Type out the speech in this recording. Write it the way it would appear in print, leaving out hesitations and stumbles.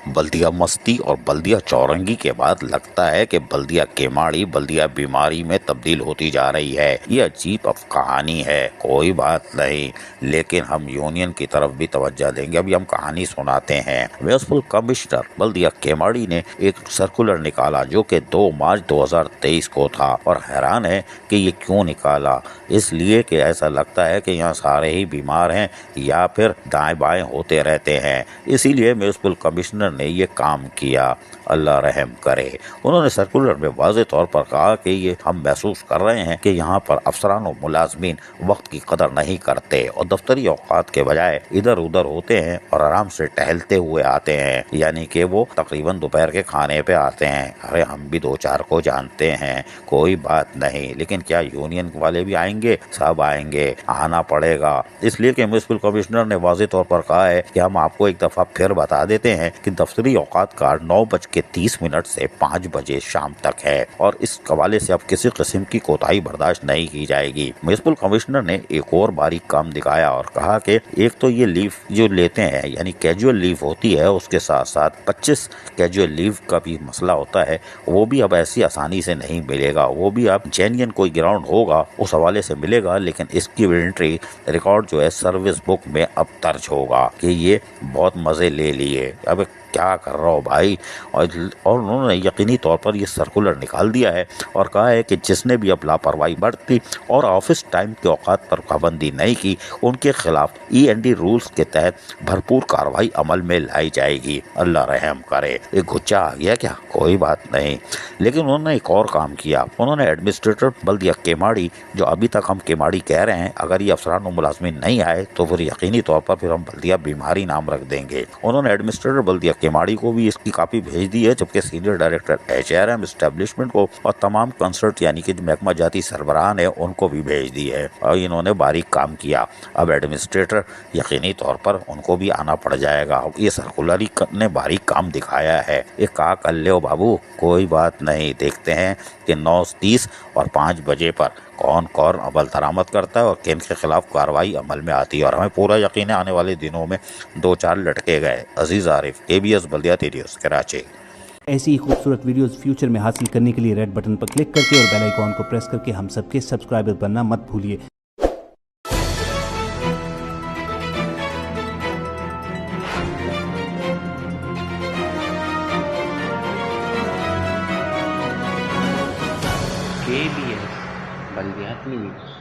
बल्दिया मस्ती और बल्दिया चौरंगी के बाद लगता है कि बल्दिया केमाड़ी बल्दिया बीमारी में तब्दील होती जा रही है। ये अजीब कहानी है, कोई बात नहीं, लेकिन हम यूनियन की तरफ भी तवज्जो देंगे। अभी हम कहानी सुनाते हैं। म्युनिसिपल कमिश्नर बल्दिया केमाड़ी ने एक सर्कुलर निकाला जो कि 2 मार्च 2023 को था, और हैरान है कि ये क्यों निकाला। इसलिए कि ऐसा लगता है कि यहाँ सारे ही बीमार हैं या फिर दाएं बाएं होते रहते हैं, इसीलिए म्युनिसिपल कमिश्नर ने ये काम किया। अल्लाह रहम करे। उन्होंने सर्कुलर में वाज़े तौर पर कहा कि ये हम महसूस कर रहे हैं कि यहाँ पर अफसरान और मुलाजमीन वक्त की कदर नहीं करते और दफ्तरी औकात के बजाय इधर उधर होते हैं और आराम से टहलते हुए आते हैं, यानी कि वो तकरीबन दोपहर के खाने पे आते हैं। अरे हम भी 2-4 को जानते हैं, कोई बात नहीं, लेकिन क्या यूनियन वाले भी आएंगे? सब आएंगे, आना पड़ेगा। इसलिए कि म्युनिसिपल कमिश्नर ने वाज़े तौर पर कहा है कि हम आपको एक दफा फिर बता देते हैं कि दफ्तरी औकात का 9:30 से 5 बजे शाम तक है, और इस हवाले से अब किसी किस्म की कोताही बर्दाश्त नहीं की जाएगी। म्युनिसिपल कमिश्नर ने एक और बारीक काम दिखाया और कहा कि एक तो ये लीव जो लेते हैं यानी कैजुअल लीव होती है, उसके साथ साथ 25 कैजुअल लीव का भी मसला होता है, वो भी अब ऐसी आसानी से नहीं मिलेगा। वो भी अब जेन्युइन कोई ग्राउंड होगा उस हवाले से मिलेगा, लेकिन इसकी एंट्री रिकॉर्ड जो है सर्विस बुक में अब दर्ज होगा कि ये बहुत मजे ले लिए। अब क्या कर रहा हो भाई। और उन्होंने यकीनी तौर पर ये सर्कुलर निकाल दिया है और कहा है कि जिसने भी अब लापरवाही बरती और ऑफिस टाइम के औकात पर पाबंदी नहीं की, उनके खिलाफ END रूल्स के तहत भरपूर कार्रवाई अमल में लाई जाएगी। अल्लाह रहम करे। एक गुच्चा आ गया क्या? कोई बात नहीं, लेकिन उन्होंने एक और काम किया। उन्होंने एडमिनिस्ट्रेटर बल्दिया केमाड़ी, जो अभी तक हम केमाड़ी कह रहे हैं, अगर ये अफसरान और मुलाजमीन नहीं आए तो फिर यकीनी तौर पर फिर हम बल्दिया बीमारी नाम रख देंगे। उन्होंने एडमिनिस्ट्रेटर बल्दिया केमाड़ी को भी इसकी कापी भेज दी है, जबकि सीनियर डायरेक्टर HRM एस्टेब्लिशमेंट को और तमाम कंसल्ट यानी कि महकमा जाती सरबराहान है उनको भी भेज दी है, और इन्होंने बारीक काम किया। अब एडमिनिस्ट्रेटर यकीनी तौर पर उनको भी आना पड़ जाएगा। ये सर्कुलर ने बारीक काम दिखाया है। ये का कर ले बाबू, कोई बात नहीं, देखते हैं कि 9:30 और 5 बजे पर कौन कौन अमल दरामद करता है और किन के खिलाफ कार्रवाई अमल में आती है। और हमें पूरा यकीन है आने वाले दिनों में 2-4 लटके गए। अजीज आरिफ, KBS बल्दिया न्यूज़, कराची। ऐसी ही खूबसूरत वीडियोस फ्यूचर में हासिल करने के लिए रेड बटन पर क्लिक करके और बेल आइकॉन को प्रेस करके हम सबके सब्सक्राइबर बनना मत भूलिए। KBS बल्दिया न्यूज़।